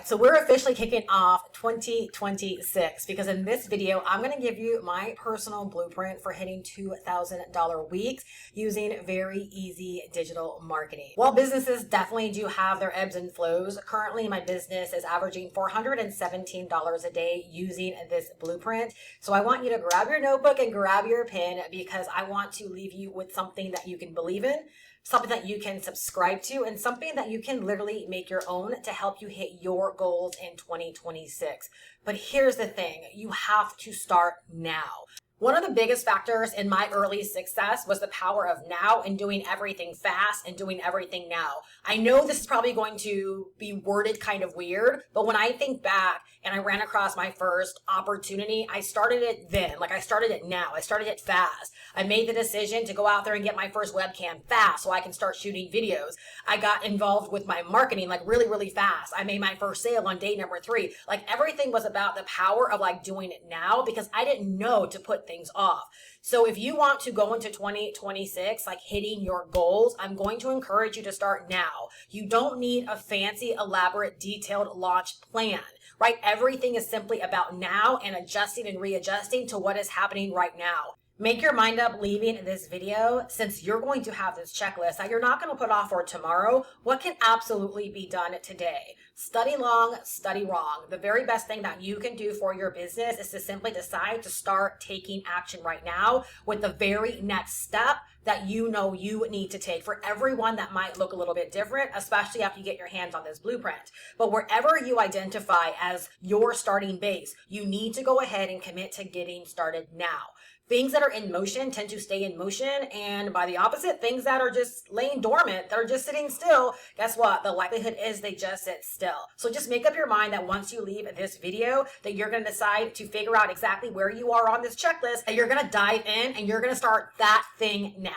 right, so we're officially kicking off 2026 because in this video, I'm going to give you my personal blueprint for hitting $2,000 weeks using very easy digital marketing. While businesses definitely do have their ebbs and flows, currently my business is averaging $417 a day using this blueprint. So I want you to grab your notebook and grab your pen because I want to leave you with something that you can believe in, something that you can subscribe to, and something that you can literally make your own to help you hit your goals in 2026. But here's the thing, you have to start now. One of the biggest factors in my early success was the power of now and doing everything fast and doing everything now. I know this is probably going to be worded kind of weird, but when I think back and I ran across my first opportunity, I started it then. Like I started it now. I started it fast. I made the decision to go out there and get my first webcam fast so I can start shooting videos. I got involved with my marketing like really fast. I made my first sale on day number 3. Like everything was about the power of like doing it now because I didn't know to put things off. So if you want to go into 2026 like hitting your goals, I'm going to encourage you to start now. You don't need a fancy, elaborate, detailed launch plan, right? Everything is simply about now and adjusting and readjusting to what is happening right now. Make your mind up leaving this video, since you're going to have this checklist that you're not going to put off for tomorrow. What can absolutely be done today? Study long, study wrong. The very best thing that you can do for your business is to simply decide to start taking action right now with the very next step that you know you need to take. For everyone, that might look a little bit different, especially after you get your hands on this blueprint. But wherever you identify as your starting base, you need to go ahead and commit to getting started now. Things that are in motion tend to stay in motion, and by the opposite, things that are just laying dormant, that are just sitting still, guess what? The likelihood is they just sit still. So just make up your mind that once you leave this video, that you're going to decide to figure out exactly where you are on this checklist, and you're going to dive in and you're going to start that thing now.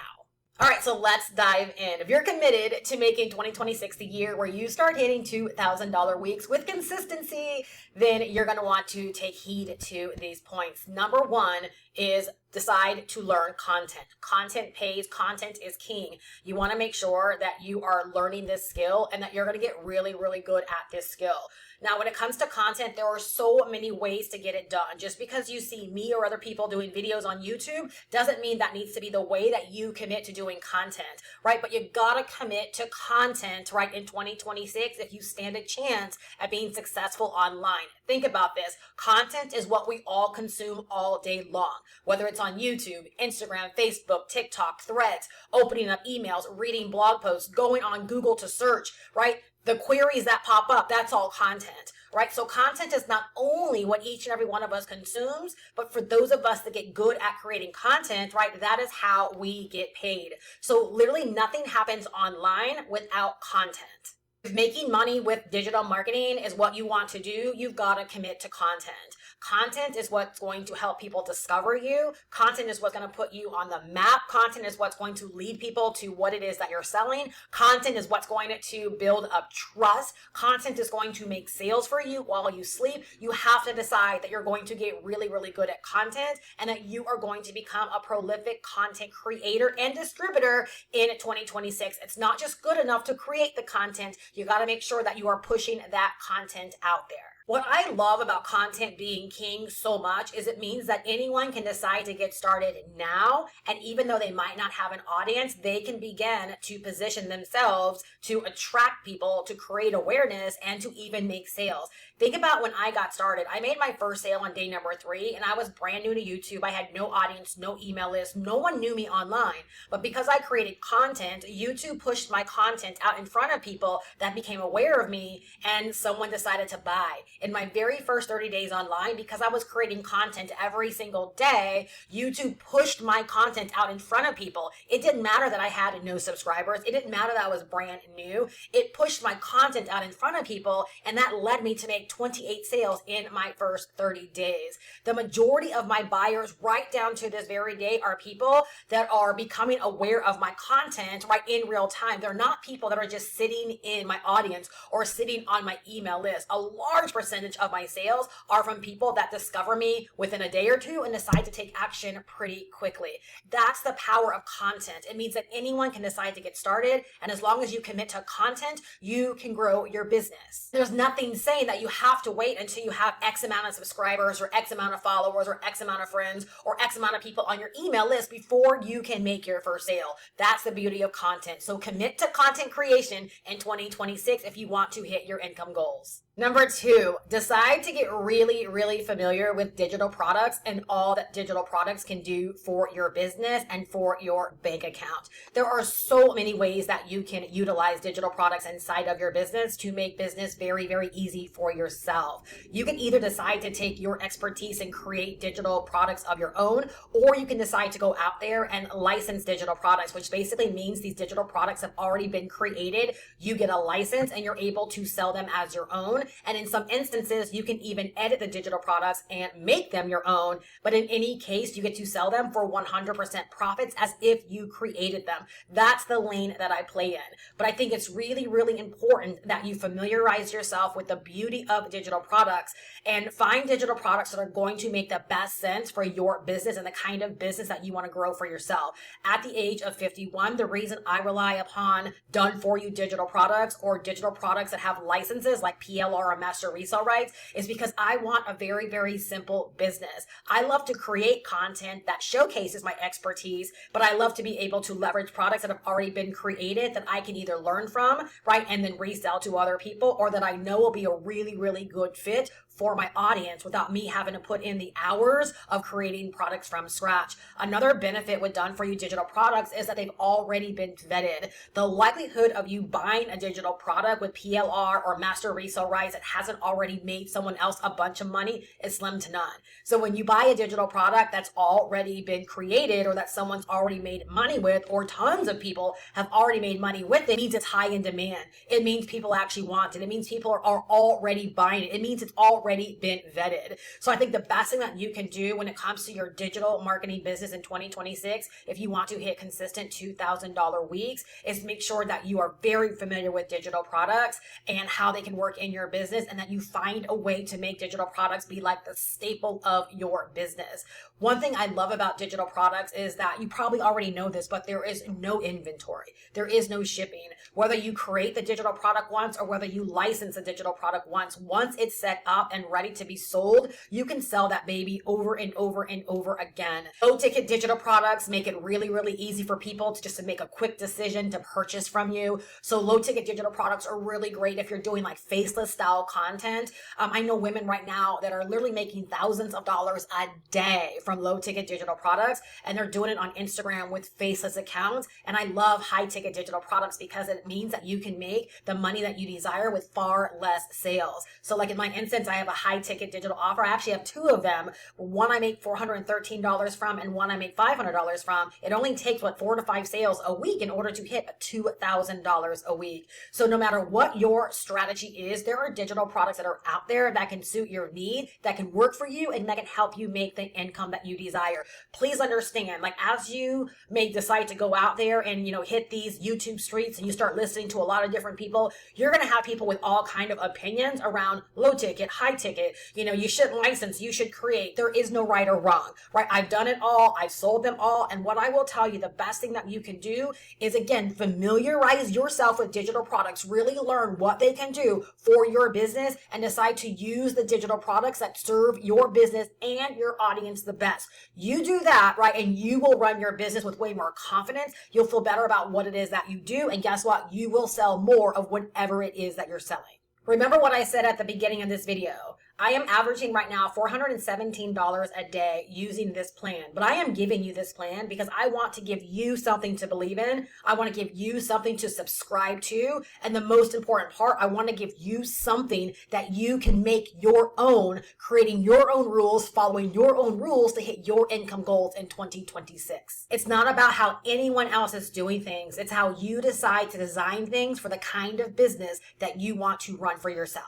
All right, so let's dive in. If you're committed to making 2026 the year where you start hitting $2,000 weeks with consistency, then you're going to want to take heed to these points. Number 1 is decide to learn content. Content pays, content is king. You want to make sure that you are learning this skill and that you're going to get really good at this skill. Now, when it comes to content, there are so many ways to get it done. Just because you see me or other people doing videos on YouTube doesn't mean that needs to be the way that you commit to doing content, right? But you gotta commit to content, right, in 2026 if you stand a chance at being successful online. Think about this. Content is what we all consume all day long, whether it's on YouTube, Instagram, Facebook, TikTok, Threads, opening up emails, reading blog posts, going on Google to search, right? The queries that pop up, that's all content, right? So content is not only what each and every one of us consumes, but for those of us that get good at creating content, right, that is how we get paid. So literally nothing happens online without content. If making money with digital marketing is what you want to do, you've got to commit to content. Content is what's going to help people discover you. Content is what's going to put you on the map. Content is what's going to lead people to what it is that you're selling. Content is what's going to build up trust. Content is going to make sales for you while you sleep. You have to decide that you're going to get really good at content and that you are going to become a prolific content creator and distributor in 2026. It's not just good enough to create the content. You got to make sure that you are pushing that content out there. What I love about content being king so much is it means that anyone can decide to get started now. And even though they might not have an audience, they can begin to position themselves to attract people, to create awareness, and to even make sales. Think about when I got started. I made my first sale on day number 3, and I was brand new to YouTube. I had no audience, no email list. No one knew me online. But because I created content, YouTube pushed my content out in front of people that became aware of me, and someone decided to buy. In my very first 30 days online, because I was creating content every single day, YouTube pushed my content out in front of people. It didn't matter that I had no subscribers. It didn't matter that I was brand new. It pushed my content out in front of people, and that led me to make 28 sales in my first 30 days. The majority of my buyers right down to this very day are people that are becoming aware of my content right in real time. They're not people that are just sitting in my audience or sitting on my email list. A large percentage percentage of my sales are from people that discover me within a day or two and decide to take action pretty quickly. That's the power of content. It means that anyone can decide to get started, and as long as you commit to content, you can grow your business. There's nothing saying that you have to wait until you have X amount of subscribers or X amount of followers or X amount of friends or X amount of people on your email list before you can make your first sale. That's the beauty of content. So commit to content creation in 2026 if you want to hit your income goals. Number 2, decide to get really, really familiar with digital products and all that digital products can do for your business and for your bank account. There are so many ways that you can utilize digital products inside of your business to make business very, very easy for yourself. You can either decide to take your expertise and create digital products of your own, or you can decide to go out there and license digital products, which basically means these digital products have already been created. You get a license and you're able to sell them as your own. And in some instances, you can even edit the digital products and make them your own. But in any case, you get to sell them for 100% profits as if you created them. That's the lane that I play in. But I think it's really, really important that you familiarize yourself with the beauty of digital products and find digital products that are going to make the best sense for your business and the kind of business that you want to grow for yourself. At the age of 51, the reason I rely upon done-for-you digital products or digital products that have licenses like PLR or master resale rights is because I want a very, very simple business. I love to create content that showcases my expertise, but I love to be able to leverage products that have already been created that I can either learn from, right, and then resell to other people, or that I know will be a really, really good fit for my audience without me having to put in the hours of creating products from scratch. Another benefit with done-for-you digital products is that they've already been vetted. The likelihood of you buying a digital product with PLR or master resale rights that hasn't already made someone else a bunch of money is slim to none. So when you buy a digital product that's already been created or that someone's already made money with, or tons of people have already made money with it, it means it's high in demand. It means people actually want it. It means people are already buying it. It means it's already been vetted. So I think the best thing that you can do when it comes to your digital marketing business in 2026, if you want to hit consistent $2,000 weeks, is make sure that you are very familiar with digital products and how they can work in your business, and that you find a way to make digital products be like the staple of your business. One thing I love about digital products is that you probably already know this, but there is no inventory. There is no shipping. Whether you create the digital product once or whether you license a digital product once it's set up and ready to be sold, you can sell that baby over and over and over again. Low ticket digital products make it really, really easy for people to just make a quick decision to purchase from you. So low ticket digital products are really great if you're doing like faceless style content. I know women right now that are literally making thousands of dollars a day from low ticket digital products, and they're doing it on Instagram with faceless accounts. And I love high ticket digital products because it means that you can make the money that you desire with far less sales. So like in my instance, I have a high ticket digital offer. I actually have two of them. One I make $413 from and one I make $500 from. It only takes 4 to 5 sales a week in order to hit $2,000 a week. So no matter what your strategy is, there are digital products that are out there that can suit your need, that can work for you, and that can help you make the income that you desire. Please understand, like as you may decide to go out there and, hit these YouTube streets and you start listening to a lot of different people, you're going to have people with all kind of opinions around low ticket, high ticket. You shouldn't license, you should create. There is no right or wrong, right? I've done it all. I've sold them all. And what I will tell you, the best thing that you can do is, again, familiarize yourself with digital products, really learn what they can do for your business, and decide to use the digital products that serve your business and your audience the best. You do that, right? And you will run your business with way more confidence. You'll feel better about what it is that you do. And guess what? You will sell more of whatever it is that you're selling. Remember what I said at the beginning of this video. I am averaging right now $417 a day using this plan, but I am giving you this plan because I want to give you something to believe in. I want to give you something to subscribe to. And the most important part, I want to give you something that you can make your own, creating your own rules, following your own rules to hit your income goals in 2026. It's not about how anyone else is doing things. It's how you decide to design things for the kind of business that you want to run for yourself.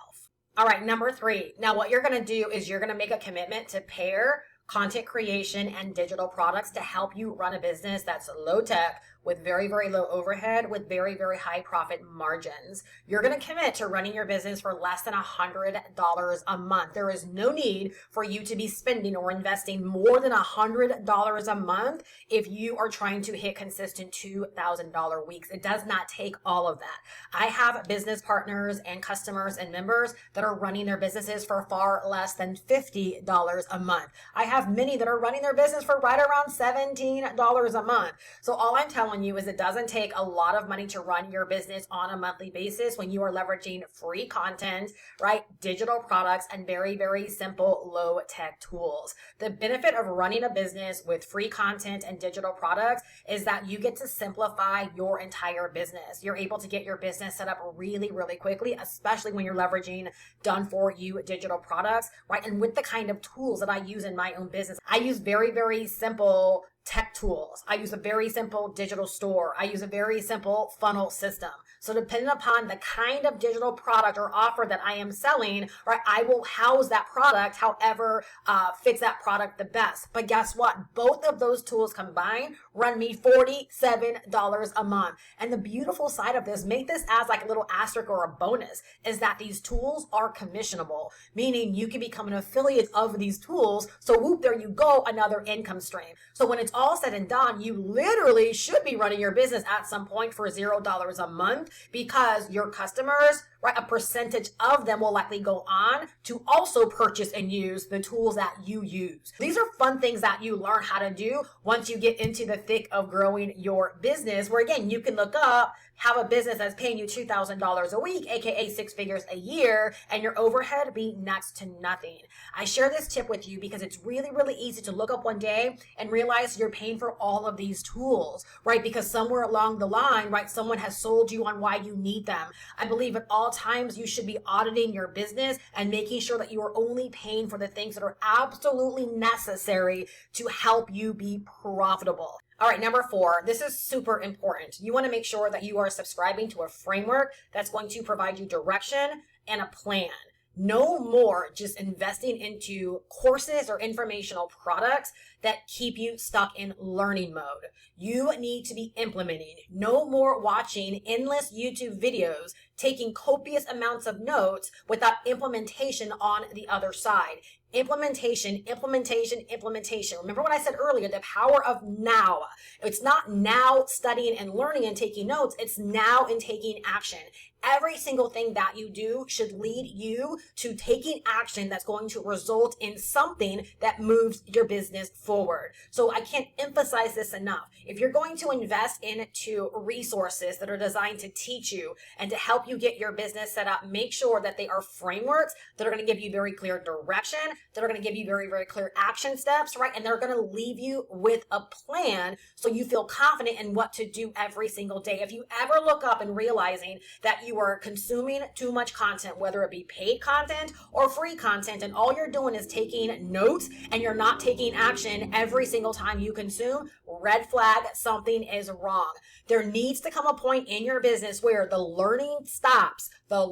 All right, number 3. Now, what you're going to do is you're going to make a commitment to pair content creation and digital products to help you run a business that's low tech with very, very low overhead, with very, very high profit margins. You're going to commit to running your business for less than $100 a month. There is no need for you to be spending or investing more than $100 a month if you are trying to hit consistent $2,000 weeks. It does not take all of that. I have business partners and customers and members that are running their businesses for far less than $50 a month. I have many that are running their business for right around $17 a month. So all I'm telling you is it doesn't take a lot of money to run your business on a monthly basis when you are leveraging free content, right? Digital products and very, very simple low tech tools. The benefit of running a business with free content and digital products is that you get to simplify your entire business. You're able to get your business set up really, really quickly, especially when you're leveraging done for you digital products, right? And with the kind of tools that I use in my own business, I use very, very simple tech tools. I use a very simple digital store. I use a very simple funnel system. So depending upon the kind of digital product or offer that I am selling, right, I will house that product however fits that product the best. But guess what? Both of those tools combined run me $47 a month. And the beautiful side of this, make this as like a little asterisk or a bonus, is that these tools are commissionable, meaning you can become an affiliate of these tools. So whoop, there you go, another income stream. So when it's all said and done, you literally should be running your business at some point for $0 a month, because your customers, right, a percentage of them will likely go on to also purchase and use the tools that you use. These are fun things that you learn how to do once you get into the thick of growing your business, where again, you can look up, have a business that's paying you $2,000 a week, aka 6 figures a year, and your overhead be next to nothing. I share this tip with you because it's really, really easy to look up one day and realize you're paying for all of these tools, right? Because somewhere along the line, right, someone has sold you on why you need them. I believe at all times you should be auditing your business and making sure that you are only paying for the things that are absolutely necessary to help you be profitable. All right, number 4, this is super important. You want to make sure that you are subscribing to a framework that's going to provide you direction and a plan. No more just investing into courses or informational products that keep you stuck in learning mode. You need to be implementing. No more watching endless YouTube videos, taking copious amounts of notes without implementation on the other side. Implementation. Remember what I said earlier, the power of now. It's not now studying and learning and taking notes. It's now in taking action. Every single thing that you do should lead you to taking action that's going to result in something that moves your business forward. So I can't emphasize this enough. If you're going to invest into resources that are designed to teach you and to help you get your business set up, make sure that they are frameworks that are going to give you very clear direction, that are going to give you very, very clear action steps, right? And they're going to leave you with a plan so you feel confident in what to do every single day. If you ever look up and realizing that you are consuming too much content, whether it be paid content or free content, and all you're doing is taking notes and you're not taking action every single time you consume, red flag, something is wrong. There needs to come a point in your business where the learning stops for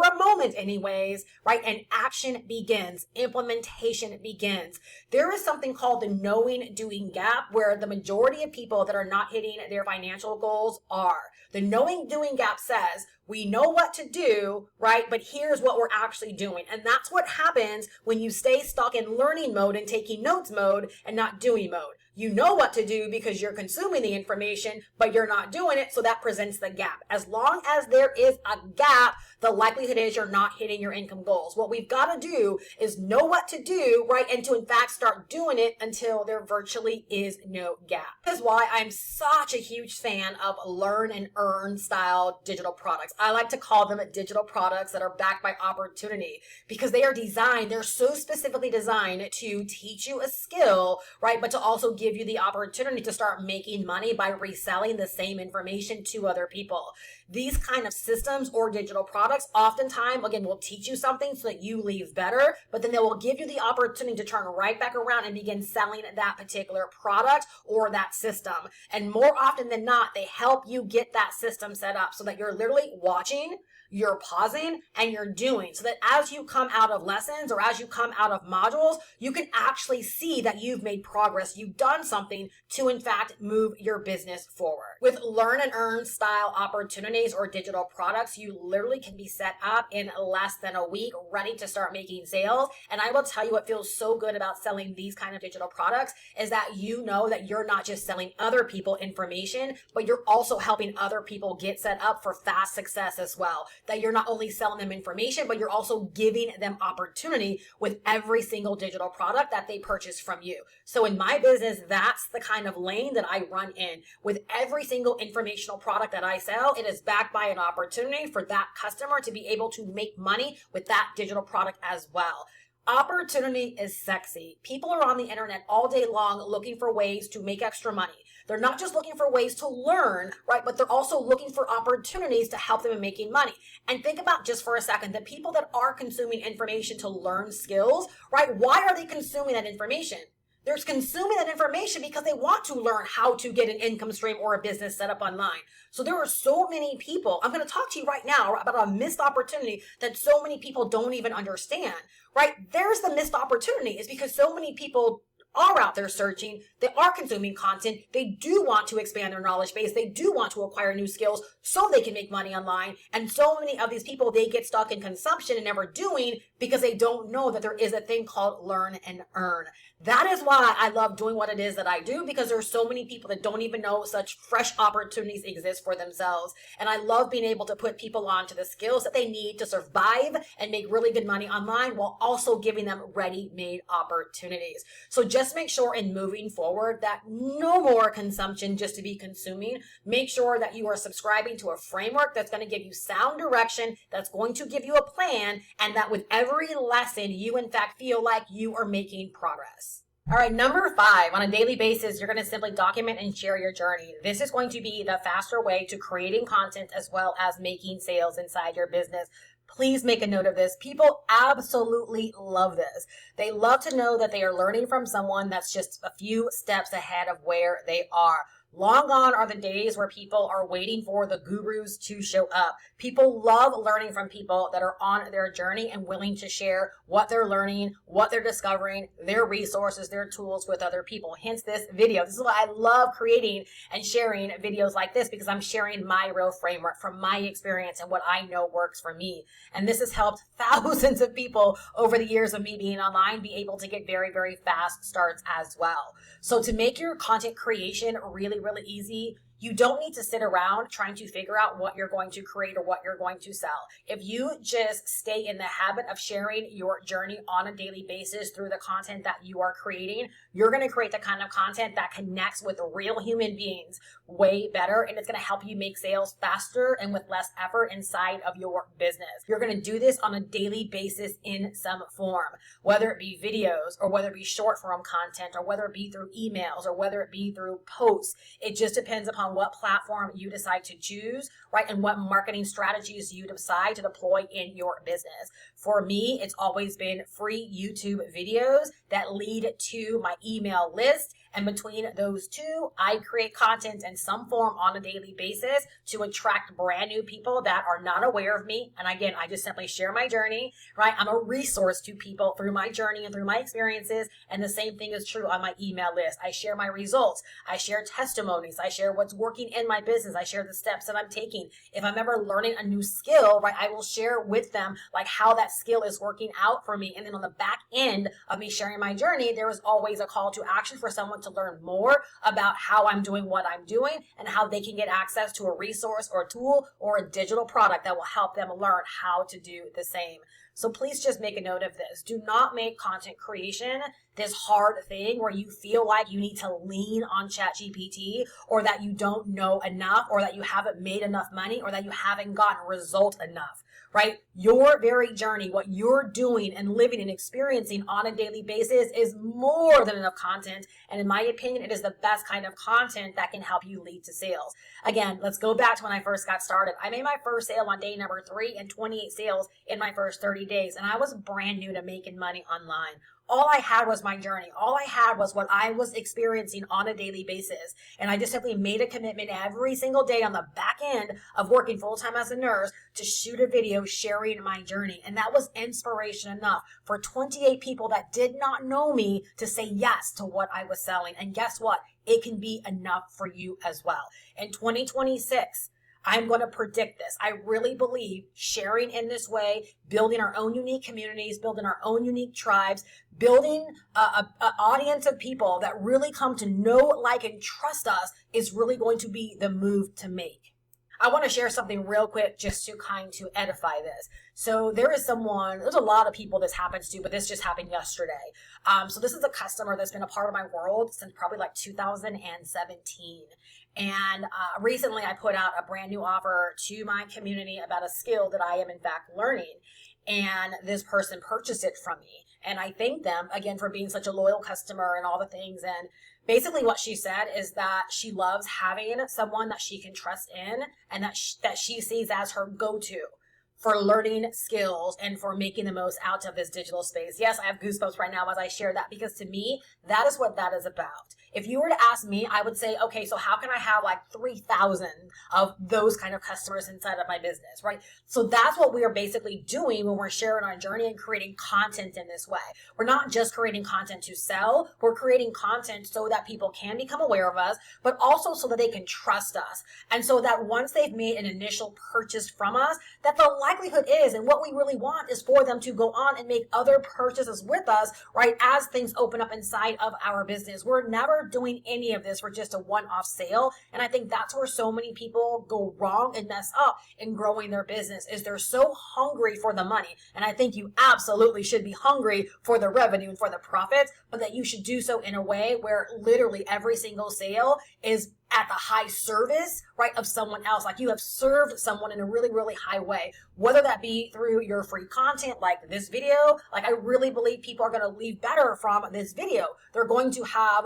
a moment anyways, right? And action begins, implementation begins. There is something called the knowing doing gap, where the majority of people that are not hitting their financial goals are. The knowing doing gap says, we know what to do, right? But here's what we're actually doing. And that's what happens when you stay stuck in learning mode and taking notes mode and not doing mode. You know what to do because you're consuming the information, but you're not doing it. So that presents the gap. As long as there is a gap, the likelihood is you're not hitting your income goals. What we've got to do is know what to do, right? And to in fact start doing it until there virtually is no gap. This is why I'm such a huge fan of learn and earn style digital products. I like to call them digital products that are backed by opportunity, because they are designed, they're so specifically designed to teach you a skill, right? But to also give you the opportunity to start making money by reselling the same information to other people. These kind of systems or digital products oftentimes, again, will teach you something so that you leave better, but then they will give you the opportunity to turn right back around and begin selling that particular product or that system. And more often than not, they help you get that system set up so that you're literally watching, you're pausing and you're doing, so that as you come out of lessons or as you come out of modules, you can actually see that you've made progress. You've done something to, in fact, move your business forward. With learn and earn style opportunities or digital products, you literally can be set up in less than a week, ready to start making sales. And I will tell you what feels so good about selling these kind of digital products is that you know that you're not just selling other people information, but you're also helping other people get set up for fast success as well. That you're not only selling them information, but you're also giving them opportunity with every single digital product that they purchase from you. So in my business, that's the kind of lane that I run in. With every single informational product that I sell, it is backed by an opportunity for that customer to be able to make money with that digital product as well. Opportunity is sexy. People are on the internet all day long looking for ways to make extra money. They're not just looking for ways to learn, right? But they're also looking for opportunities to help them in making money. And think about just for a second, the people that are consuming information to learn skills, right? Why are they consuming that information? They're consuming that information because they want to learn how to get an income stream or a business set up online. So there are so many people, I'm going to talk to you right now about a missed opportunity that so many people don't even understand, right? There's the missed opportunity is because so many people are out there searching, they are consuming content, they do want to expand their knowledge base, they do want to acquire new skills so they can make money online. And so many of these people, they get stuck in consumption and never doing because they don't know that there is a thing called learn and earn. That is why I love doing what it is that I do, because there's so many people that don't even know such fresh opportunities exist for themselves. And I love being able to put people onto the skills that they need to survive and make really good money online while also giving them ready-made opportunities. So just make sure in moving forward that no more consumption just to be consuming. Make sure that you are subscribing to a framework that's going to give you sound direction, that's going to give you a plan, and that with every lesson, you in fact feel like you are making progress. All right, number 5, on a daily basis, you're going to simply document and share your journey. This is going to be the faster way to creating content as well as making sales inside your business. Please make a note of this. People absolutely love this. They love to know that they are learning from someone that's just a few steps ahead of where they are. Long gone are the days where people are waiting for the gurus to show up. People love learning from people that are on their journey and willing to share what they're learning, what they're discovering, their resources, their tools with other people. Hence this video. This is why I love creating and sharing videos like this, because I'm sharing my real framework from my experience and what I know works for me. And this has helped thousands of people over the years of me being online be able to get very, very fast starts as well. So to make your content creation really easy, you don't need to sit around trying to figure out what you're going to create or what you're going to sell. If you just stay in the habit of sharing your journey on a daily basis through the content that you are creating, you're going to create the kind of content that connects with real human beings way better, and it's going to help you make sales faster and with less effort inside of your business. You're going to do this on a daily basis in some form, whether it be videos or whether it be short form content or whether it be through emails or whether it be through posts. It just depends upon what platform you decide to choose, right? And what marketing strategies you decide to deploy in your business. For me, it's always been free YouTube videos that lead to my email list. And between those two, I create content in some form on a daily basis to attract brand new people that are not aware of me. And again, I just simply share my journey, right? I'm a resource to people through my journey and through my experiences. And the same thing is true on my email list. I share my results. I share testimonies. I share what's working in my business. I share the steps that I'm taking. If I'm ever learning a new skill, right, I will share with them like how that skill is working out for me. And then on the back end of me sharing my journey, there is always a call to action for someone to learn more about how I'm doing what I'm doing and how they can get access to a resource or a tool or a digital product that will help them learn how to do the same. So please just make a note of this. Do not make content creation this hard thing where you feel like you need to lean on ChatGPT, or that you don't know enough, or that you haven't made enough money, or that you haven't gotten result enough, right? Your very journey, what you're doing and living and experiencing on a daily basis is more than enough content. And in my opinion, it is the best kind of content that can help you lead to sales. Again, let's go back to when I first got started. I made my first sale on day number 3 and 28 sales in my first 30 days. And I was brand new to making money online. All I had was my journey. All I had was what I was experiencing on a daily basis. And I just simply made a commitment every single day on the back end of working full time as a nurse to shoot a video sharing my journey. And that was inspiration enough for 28 people that did not know me to say yes to what I was selling. And guess what? It can be enough for you as well. In 2026, I'm going to predict this. I really believe sharing in this way, building our own unique communities, building our own unique tribes, building an audience of people that really come to know, like, and trust us is really going to be the move to make. I want to share something real quick just to kind to edify this. So there's a lot of people this happens to, but this just happened yesterday. So this is a customer that's been a part of my world since probably like 2017. And recently I put out a brand new offer to my community about a skill that I am in fact learning. And this person purchased it from me. And I thank them again for being such a loyal customer and all the things. And basically what she said is that she loves having someone that she can trust in and that she sees as her go-to for learning skills and for making the most out of this digital space. Yes, I have goosebumps right now as I share that, because to me, that is what that is about. If you were to ask me, I would say, okay, so how can I have like 3,000 of those kind of customers inside of my business, right? So that's what we are basically doing when we're sharing our journey and creating content in this way. We're not just creating content to sell, we're creating content so that people can become aware of us, but also so that they can trust us. And so that once they've made an initial purchase from us, that the likelihood is, and what we really want is for them to go on and make other purchases with us, right? As things open up inside of our business. We're never doing any of this for just a one-off sale. And I think that's where so many people go wrong and mess up in growing their business, is they're so hungry for the money. And I think you absolutely should be hungry for the revenue and for the profits, but that you should do so in a way where literally every single sale is at the high service, right, of someone else. Like you have served someone in a really, really high way, whether that be through your free content like this video. Like I really believe people are going to leave better from this video. They're going to have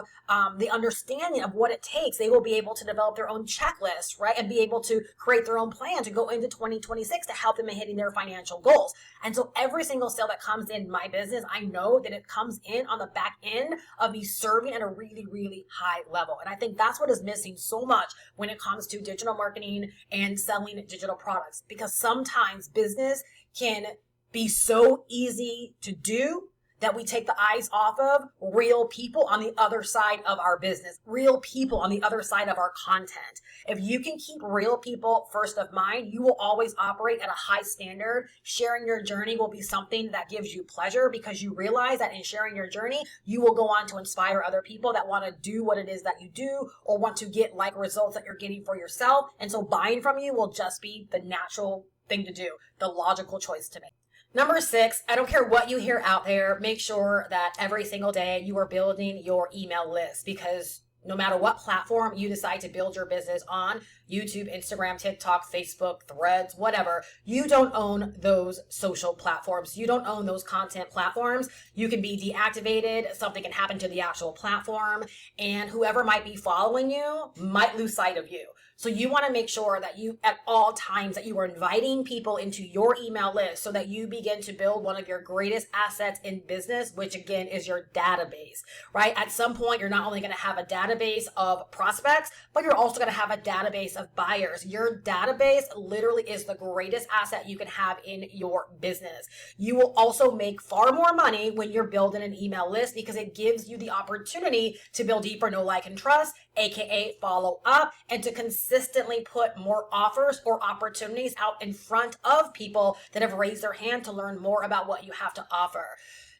the understanding of what it takes. They will be able to develop their own checklist, right, and be able to create their own plan to go into 2026 to help them in hitting their financial goals. And so every single sale that comes in my business, I know that it comes in on the back end of me serving at a really, really high level. And I think that's what is missing so much when it comes to digital marketing and selling digital products, because sometimes business can be so easy to do that we take the eyes off of real people on the other side of our business, real people on the other side of our content. If you can keep real people first of mind, you will always operate at a high standard. Sharing your journey will be something that gives you pleasure, because you realize that in sharing your journey, you will go on to inspire other people that want to do what it is that you do, or want to get like results that you're getting for yourself. And so buying from you will just be the natural thing to do, the logical choice to make. Number 6, I don't care what you hear out there, make sure that every single day you are building your email list, because no matter what platform you decide to build your business on, YouTube, Instagram, TikTok, Facebook, Threads, whatever, you don't own those social platforms. You don't own those content platforms. You can be deactivated. Something can happen to the actual platform, and whoever might be following you might lose sight of you. So you want to make sure that you, at all times, that you are inviting people into your email list so that you begin to build one of your greatest assets in business, which again is your database, right? At some point, you're not only going to have a database of prospects, but you're also going to have a database of buyers. Your database literally is the greatest asset you can have in your business. You will also make far more money when you're building an email list, because it gives you the opportunity to build deeper know, like, and trust, aka follow up, and to consistently put more offers or opportunities out in front of people that have raised their hand to learn more about what you have to offer.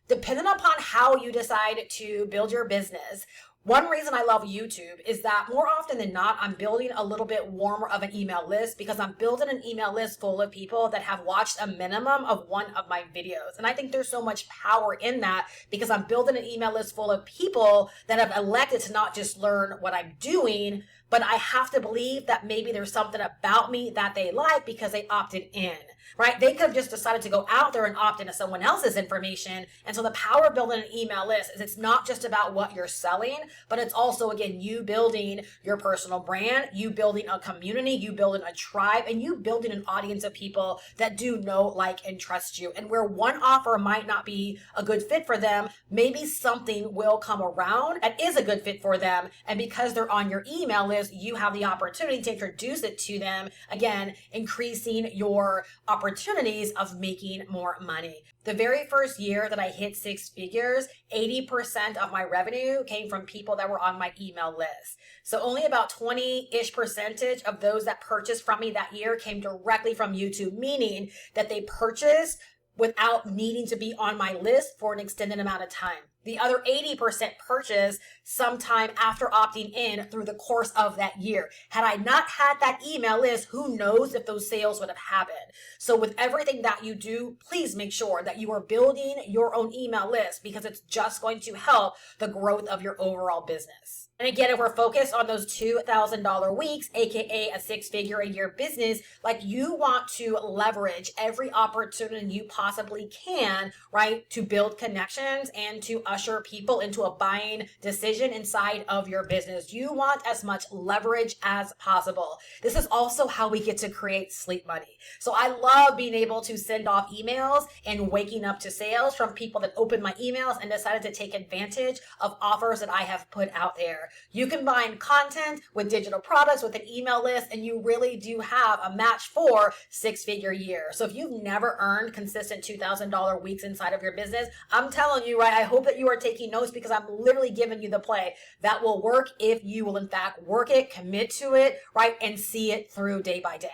Depending upon how you decide to build your business, one reason I love YouTube is that more often than not, I'm building a little bit warmer of an email list, because I'm building an email list full of people that have watched a minimum of one of my videos. And I think there's so much power in that, because I'm building an email list full of people that have elected to not just learn what I'm doing, but I have to believe that maybe there's something about me that they like because they opted in. right? They could have just decided to go out there and opt into someone else's information. And so the power of building an email list is it's not just about what you're selling, but it's also, again, you building your personal brand, you building a community, you building a tribe, and you building an audience of people that do know, like, and trust you. And where one offer might not be a good fit for them, maybe something will come around that is a good fit for them. And because they're on your email list, you have the opportunity to introduce it to them, again, increasing your opportunities of making more money. The very first year that I hit 6 figures, 80% of my revenue came from people that were on my email list. So only about 20-ish percentage of those that purchased from me that year came directly from YouTube, meaning that they purchased without needing to be on my list for an extended amount of time. The other 80% purchase sometime after opting in through the course of that year. Had I not had that email list, who knows if those sales would have happened. So with everything that you do, please make sure that you are building your own email list, because it's just going to help the growth of your overall business. And again, if we're focused on those $2,000 weeks, aka a 6-figure a year business, like, you want to leverage every opportunity you possibly can, right, to build connections and to usher people into a buying decision inside of your business. You want as much leverage as possible. This is also how we get to create sleep money. So I love being able to send off emails and waking up to sales from people that opened my emails and decided to take advantage of offers that I have put out there. You combine content with digital products with an email list, and you really do have a match for 6-figure year. So if you've never earned consistent $2,000 weeks inside of your business, I'm telling you, right, I hope that you are taking notes, because I'm literally giving you the play that will work if you will in fact work it, commit to it, right, and see it through day by day.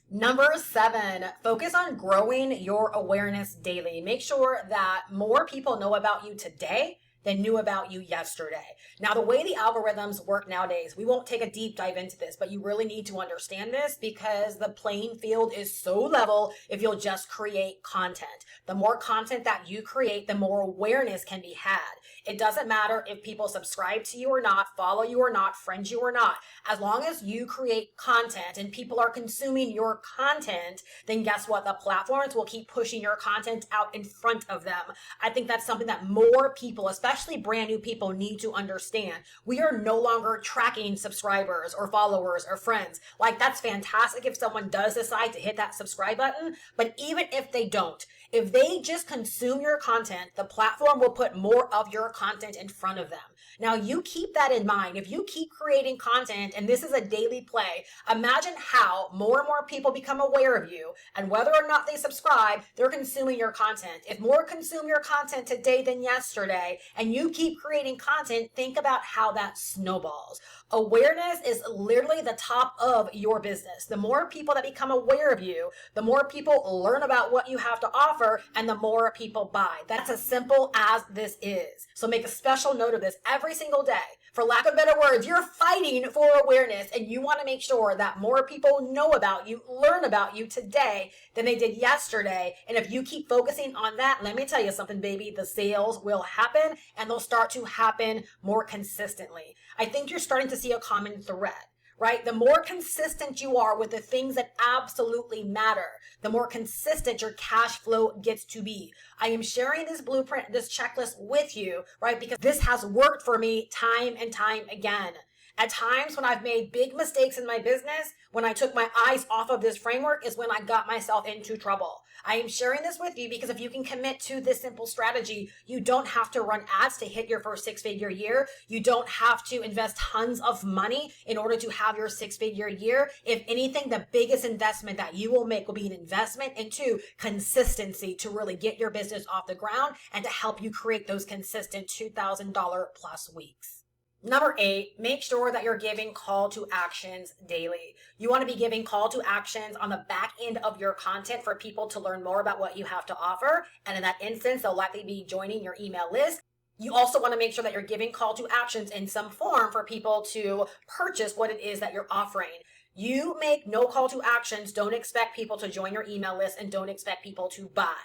Number 7, focus on growing your awareness daily. Make sure that more people know about you today than knew about you yesterday. Now, the way the algorithms work nowadays, we won't take a deep dive into this, but you really need to understand this, because the playing field is so level if you'll just create content. The more content that you create, the more awareness can be had. It doesn't matter if people subscribe to you or not, follow you or not, friend you or not. As long as you create content and people are consuming your content, then guess what? The platforms will keep pushing your content out in front of them. I think that's something that more people, especially brand new people, need to understand. We are no longer tracking subscribers or followers or friends. Like, that's fantastic if someone does decide to hit that subscribe button, but even if they don't, if they just consume your content, the platform will put more of your content in front of them. Now, you keep that in mind. If you keep creating content, and this is a daily play, imagine how more and more people become aware of you, and whether or not they subscribe, they're consuming your content. If more consume your content today than yesterday, and you keep creating content, think about how that snowballs. Awareness is literally the top of your business. The more people that become aware of you, the more people learn about what you have to offer, and the more people buy. That's as simple as this is. So make a special note of this every single day. For lack of better words, you're fighting for awareness, and you want to make sure that more people know about you, learn about you today than they did yesterday. And if you keep focusing on that, let me tell you something, baby, the sales will happen, and they'll start to happen more consistently. I think you're starting to see a common thread, right? The more consistent you are with the things that absolutely matter, the more consistent your cash flow gets to be. I am sharing this blueprint, this checklist with you, right? Because this has worked for me time and time again. At times when I've made big mistakes in my business, when I took my eyes off of this framework, is when I got myself into trouble. I am sharing this with you because if you can commit to this simple strategy, you don't have to run ads to hit your first 6-figure year. You don't have to invest tons of money in order to have your 6-figure year. If anything, the biggest investment that you will make will be an investment into consistency to really get your business off the ground and to help you create those consistent $2,000 plus weeks. Number 8, make sure that you're giving call to actions daily. You want to be giving call to actions on the back end of your content for people to learn more about what you have to offer. And in that instance, they'll likely be joining your email list. You also want to make sure that you're giving call to actions in some form for people to purchase what it is that you're offering. You make no call to actions, don't expect people to join your email list, and don't expect people to buy.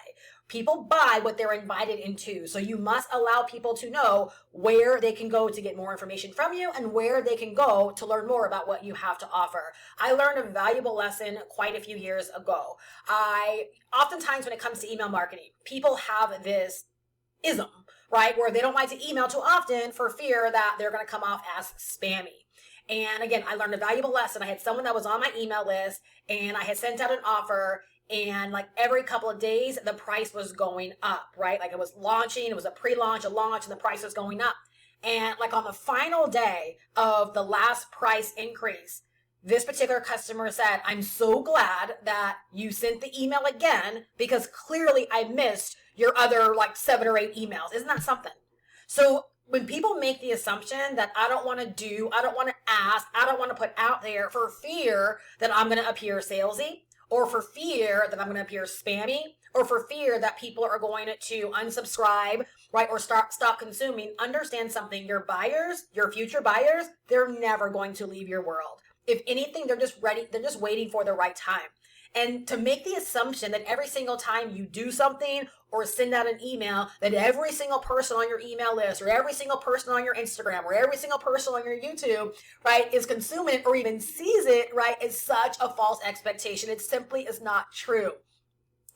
People buy what they're invited into. So you must allow people to know where they can go to get more information from you and where they can go to learn more about what you have to offer. I learned a valuable lesson quite a few years ago. Oftentimes when it comes to email marketing, people have this ism, right? Where they don't like to email too often for fear that they're going to come off as spammy. And again, I learned a valuable lesson. I had someone that was on my email list and I had sent out an offer, and like every couple of days, the price was going up, right? Like it was launching, it was a pre-launch, a launch, and the price was going up. And like on the final day of the last price increase, this particular customer said, I'm so glad that you sent the email again because clearly I missed your other like 7 or 8 emails. Isn't that something? So when people make the assumption that I don't want to do, I don't want to ask, I don't want to put out there for fear that I'm going to appear salesy, or for fear that I'm going to appear spammy, or for fear that people are going to unsubscribe, right, or stop consuming, understand something. Your buyers, your future buyers, they're never going to leave your world. If anything, they're just ready, they're just waiting for the right time. And to make the assumption that every single time you do something or send out an email, that every single person on your email list or every single person on your Instagram or every single person on your YouTube, right, is consuming it or even sees it, right, is such a false expectation. It simply is not true.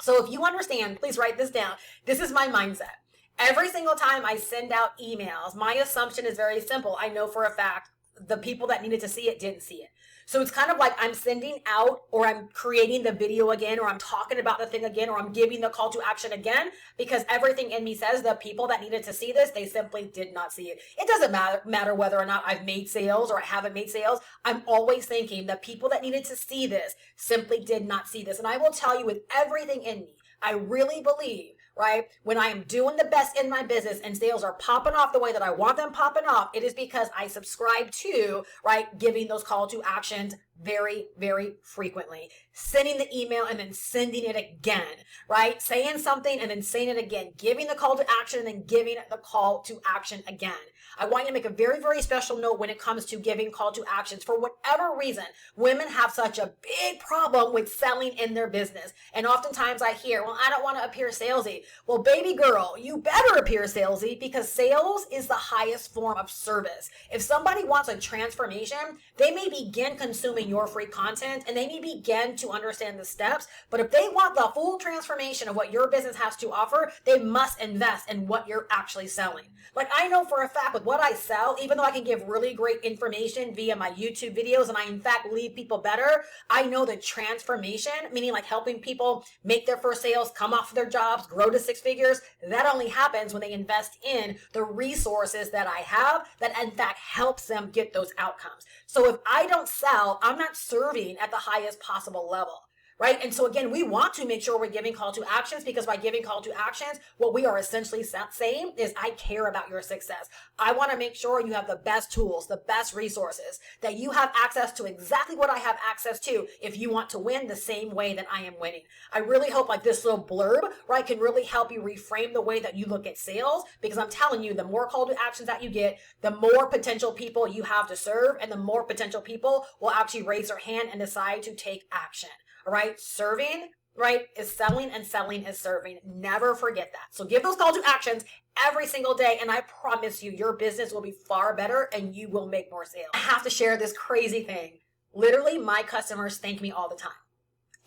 So if you understand, please write this down. This is my mindset. Every single time I send out emails, my assumption is very simple. I know for a fact the people that needed to see it didn't see it. So it's kind of like I'm sending out, or I'm creating the video again, or I'm talking about the thing again, or I'm giving the call to action again, because everything in me says the people that needed to see this, they simply did not see it. It doesn't matter whether or not I've made sales or I haven't made sales. I'm always thinking the people that needed to see this simply did not see this. And I will tell you with everything in me, I really believe, right, when I am doing the best in my business and sales are popping off the way that I want them popping off, it is because I subscribe to, right, giving those call to actions very, very frequently. Sending the email and then sending it again, right? Saying something and then saying it again. Giving the call to action and then giving the call to action again. I want you to make a very, very special note when it comes to giving call to actions. For whatever reason, women have such a big problem with selling in their business. And oftentimes I hear, well, I don't want to appear salesy. Well, baby girl, you better appear salesy, because sales is the highest form of service. If somebody wants a transformation, they may begin consuming your free content and they may begin to understand the steps. But if they want the full transformation of what your business has to offer, they must invest in what you're actually selling. Like I know for a fact with what I sell, even though I can give really great information via my YouTube videos and I in fact leave people better, I know the transformation, meaning like helping people make their first sales, come off their jobs, grow to 6 figures, that only happens when they invest in the resources that I have that in fact helps them get those outcomes. So if I don't sell, I'm not serving at the highest possible level. Right? And so again, we want to make sure we're giving call to actions, because by giving call to actions, what we are essentially saying is I care about your success. I want to make sure you have the best tools, the best resources, that you have access to exactly what I have access to if you want to win the same way that I am winning. I really hope like this little blurb, right, can really help you reframe the way that you look at sales, because I'm telling you, the more call to actions that you get, the more potential people you have to serve, and the more potential people will actually raise their hand and decide to take action. All right, serving, right, is selling, and selling is serving. Never forget that. So give those call to actions every single day, and I promise you, your business will be far better and you will make more sales. I have to share this crazy thing. Literally, my customers thank me all the time.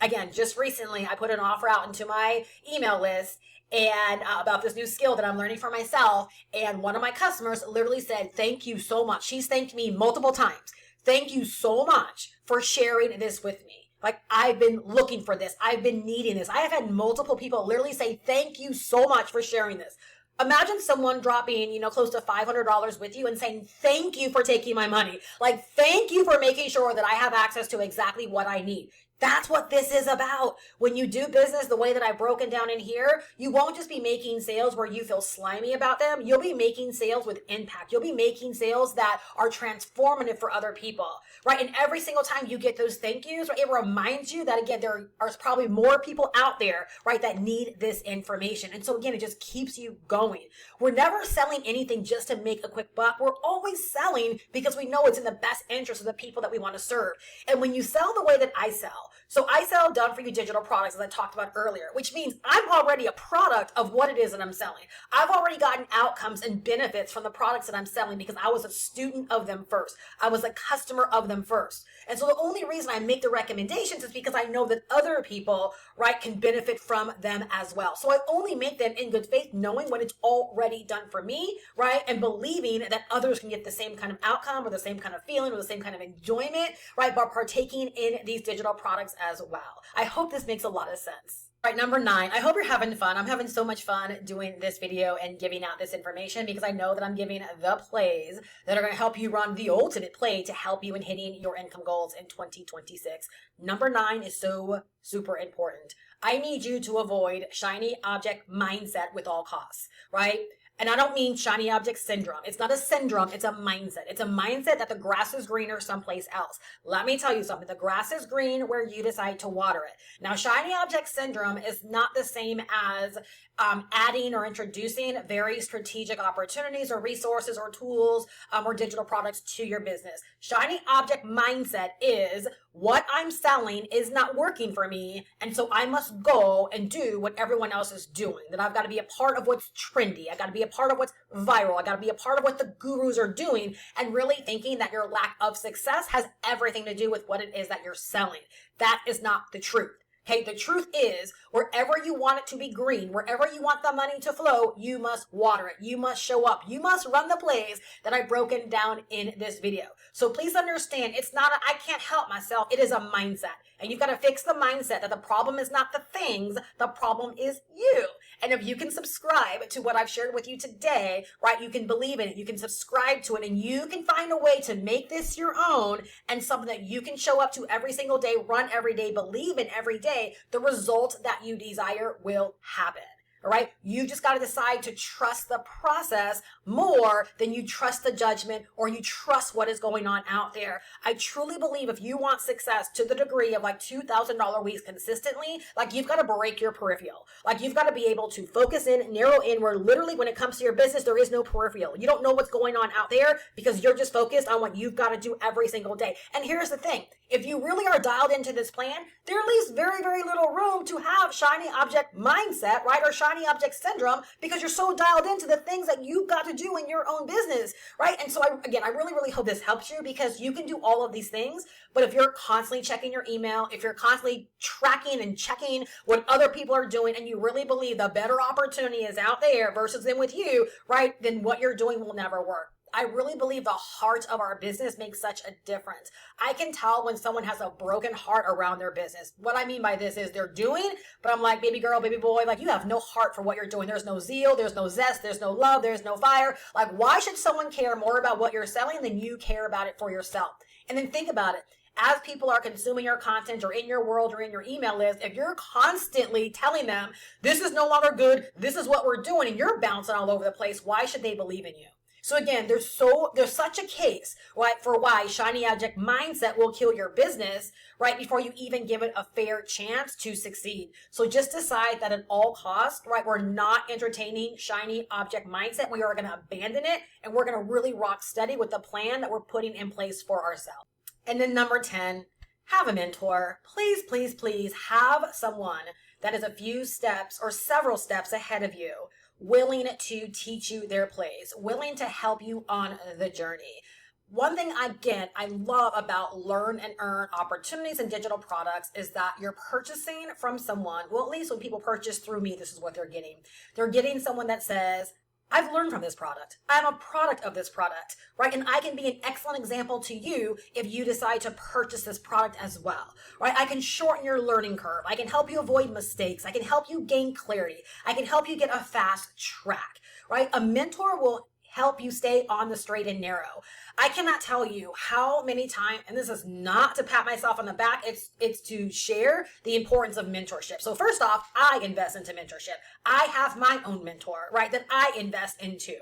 Again, just recently, I put an offer out into my email list and about this new skill that I'm learning for myself, and one of my customers literally said, thank you so much. She's thanked me multiple times. Thank you so much for sharing this with me. Like, I've been looking for this. I've been needing this. I have had multiple people literally say, thank you so much for sharing this. Imagine someone dropping, close to $500 with you and saying, thank you for taking my money. Like, thank you for making sure that I have access to exactly what I need. That's what this is about. When you do business the way that I've broken down in here, you won't just be making sales where you feel slimy about them. You'll be making sales with impact. You'll be making sales that are transformative for other people, right? And every single time you get those thank yous, right, it reminds you that, again, there are probably more people out there, right, that need this information. And so, again, it just keeps you going. We're never selling anything just to make a quick buck. We're always selling because we know it's in the best interest of the people that we want to serve. And when you sell the way that I sell, So I sell done for you digital products, as I talked about earlier, which means I'm already a product of what it is that I'm selling. I've already gotten outcomes and benefits from the products that I'm selling because I was a student of them first. I was a customer of them first. And so the only reason I make the recommendations is because I know that other people, right, can benefit from them as well. So I only make them in good faith, knowing what it's already done for me, right, and believing that others can get the same kind of outcome or the same kind of feeling or the same kind of enjoyment, right, by partaking in these digital products as well. I hope this makes a lot of sense. All right, number 9, I hope you're having fun. I'm having so much fun doing this video and giving out this information because I know that I'm giving the plays that are going to help you run the ultimate play to help you in hitting your income goals in 2026. Number 9 is so super important. I need you to avoid shiny object mindset with all costs, right? And I don't mean shiny object syndrome. It's not a syndrome. It's a mindset. It's a mindset that the grass is greener someplace else. Let me tell you something. The grass is green where you decide to water it. Now, shiny object syndrome is not the same as adding or introducing very strategic opportunities or resources or tools or digital products to your business. Shiny object mindset is what I'm selling is not working for me, and so I must go and do what everyone else is doing. That I've got to be a part of what's trendy. I got to be a part of what's viral. I got to be a part of what the gurus are doing, and really thinking that your lack of success has everything to do with what it is that you're selling. That is not the truth. Okay, the truth is, wherever you want it to be green, wherever you want the money to flow, you must water it. You must show up. You must run the plays that I've broken down in this video. So please understand, it's not I can't help myself. It is a mindset. And you've got to fix the mindset that the problem is not the things, the problem is you. And if you can subscribe to what I've shared with you today, right, you can believe in it, you can subscribe to it, and you can find a way to make this your own and something that you can show up to every single day, run every day, believe in every day, the result that you desire will happen. All right. You just got to decide to trust the process more than you trust the judgment or you trust what is going on out there. I truly believe if you want success to the degree of like $2,000 weeks consistently, like you've got to break your peripheral. Like you've got to be able to focus in, narrow in, where literally when it comes to your business, there is no peripheral. You don't know what's going on out there because you're just focused on what you've got to do every single day. And here's the thing. If you really are dialed into this plan, there leaves very, very little room to have shiny object mindset, right? Or shiny object syndrome because you're so dialed into the things that you've got to do in your own business, right? And so I really, really hope this helps you because you can do all of these things. But if you're constantly checking your email, if you're constantly tracking and checking what other people are doing, and you really believe the better opportunity is out there versus them with you, right? Then what you're doing will never work. I really believe the heart of our business makes such a difference. I can tell when someone has a broken heart around their business. What I mean by this is they're doing, but I'm like, baby girl, baby boy, like you have no heart for what you're doing. There's no zeal, there's no zest, there's no love, there's no fire. Like, why should someone care more about what you're selling than you care about it for yourself? And then think about it. As people are consuming your content or in your world or in your email list, if you're constantly telling them, this is no longer good, this is what we're doing, and you're bouncing all over the place, why should they believe in you? So again, there's such a case, right, for why shiny object mindset will kill your business, right, before you even give it a fair chance to succeed. So just decide that at all costs, right, we're not entertaining shiny object mindset. We are going to abandon it, and we're going to really rock steady with the plan that we're putting in place for ourselves. And then number 10, have a mentor. Please, please, please have someone that is a few steps or several steps ahead of you, willing to teach you their plays, willing to help you on the journey. One thing, again, I love about learn and earn opportunities and digital products is that you're purchasing from someone. Well, at least when people purchase through me, this is what they're getting. They're getting someone that says, I've learned from this product. I'm a product of this product, right? And I can be an excellent example to you if you decide to purchase this product as well, right? I can shorten your learning curve. I can help you avoid mistakes. I can help you gain clarity. I can help you get a fast track, right? A mentor will help you stay on the straight and narrow. I cannot tell you how many times, and this is not to pat myself on the back, it's to share the importance of mentorship. So first off, I invest into mentorship. I have my own mentor, right, that I invest into,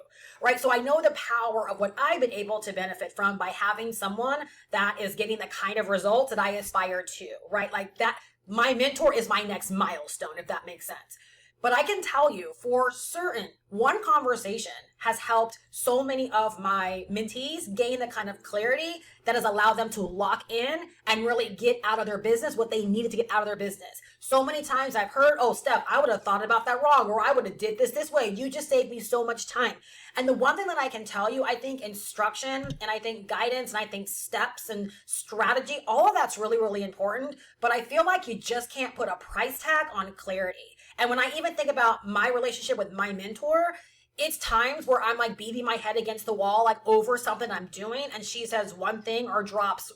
right? So I know the power of what I've been able to benefit from by having someone that is getting the kind of results that I aspire to, right? Like that, my mentor is my next milestone, if that makes sense. But I can tell you for certain, one conversation has helped so many of my mentees gain the kind of clarity that has allowed them to lock in and really get out of their business what they needed to get out of their business. So many times I've heard, oh, Steph, I would have thought about that wrong, or I would have did this way. You just saved me so much time. And the one thing that I can tell you, I think instruction and I think guidance and I think steps and strategy, all of that's really, really important. But I feel like you just can't put a price tag on clarity. And when I even think about my relationship with my mentor, it's times where I'm like beating my head against the wall, like over something I'm doing. And she says one thing or drops,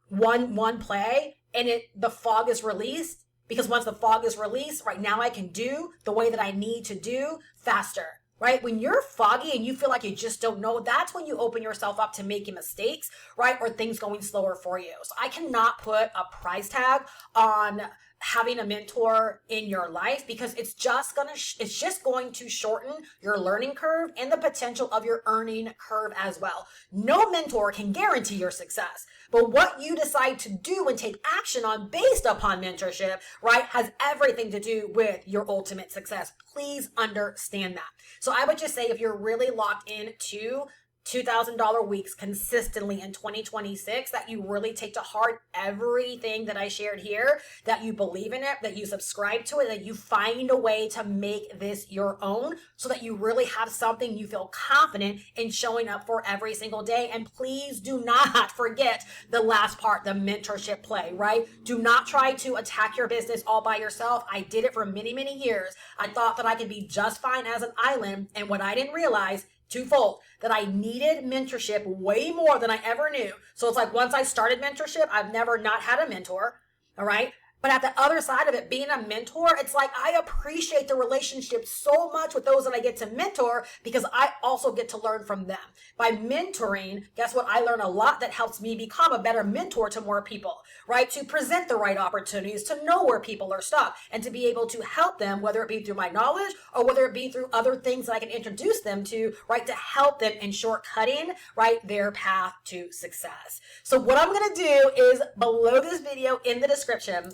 one play and the fog is released, because once the fog is released, right now I can do the way that I need to do faster. Right? When you're foggy and you feel like you just don't know, that's when you open yourself up to making mistakes, right? Or things going slower for you. So I cannot put a price tag on having a mentor in your life, because it's just going to shorten your learning curve and the potential of your earning curve as well. No mentor can guarantee your success, but what you decide to do and take action on based upon mentorship, right, has everything to do with your ultimate success. Please understand that. So I would just say, if you're really locked into $2,000 weeks consistently in 2026, that you really take to heart everything that I shared here, that you believe in it, that you subscribe to it, that you find a way to make this your own, so that you really have something you feel confident in showing up for every single day. And please do not forget the last part, the mentorship play, right? Do not try to attack your business all by yourself. I did it for many, many years. I thought that I could be just fine as an island. And what I didn't realize, twofold, that I needed mentorship way more than I ever knew. So it's like, once I started mentorship, I've never not had a mentor. All right. But at the other side of it, being a mentor, it's like I appreciate the relationship so much with those that I get to mentor, because I also get to learn from them. By mentoring, guess what? I learn a lot that helps me become a better mentor to more people, right? To present the right opportunities, to know where people are stuck, and to be able to help them, whether it be through my knowledge or whether it be through other things that I can introduce them to, right? To help them in shortcutting, right, their path to success. So what I'm going to do is, below this video in the description,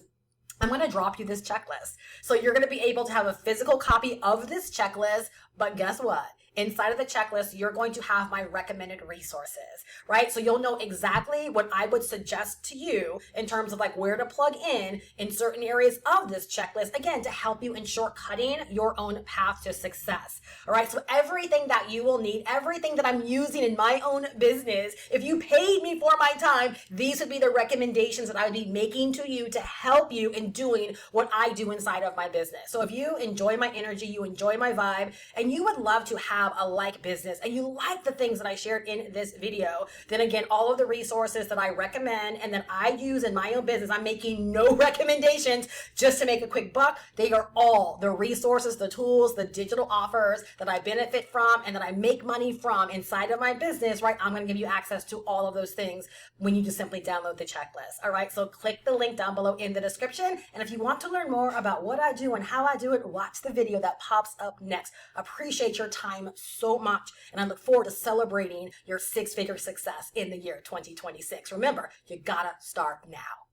I'm going to drop you this checklist. So you're going to be able to have a physical copy of this checklist, but guess what? Inside of the checklist, you're going to have my recommended resources, right? So you'll know exactly what I would suggest to you in terms of like where to plug in certain areas of this checklist, again, to help you in shortcutting your own path to success. All right. So everything that you will need, everything that I'm using in my own business, if you paid me for my time, these would be the recommendations that I would be making to you to help you in doing what I do inside of my business. So if you enjoy my energy, you enjoy my vibe, and you would love to have a like business, and you like the things that I shared in this video, then again, all of the resources that I recommend and that I use in my own business, I'm making no recommendations just to make a quick buck. They are all the resources, the tools, the digital offers that I benefit from and that I make money from inside of my business, right? I'm going to give you access to all of those things when you just simply download the checklist. All right. So click the link down below in the description. And if you want to learn more about what I do and how I do it, watch the video that pops up next. Appreciate your time so much. And I look forward to celebrating your six-figure success in the year 2026. Remember, you gotta start now.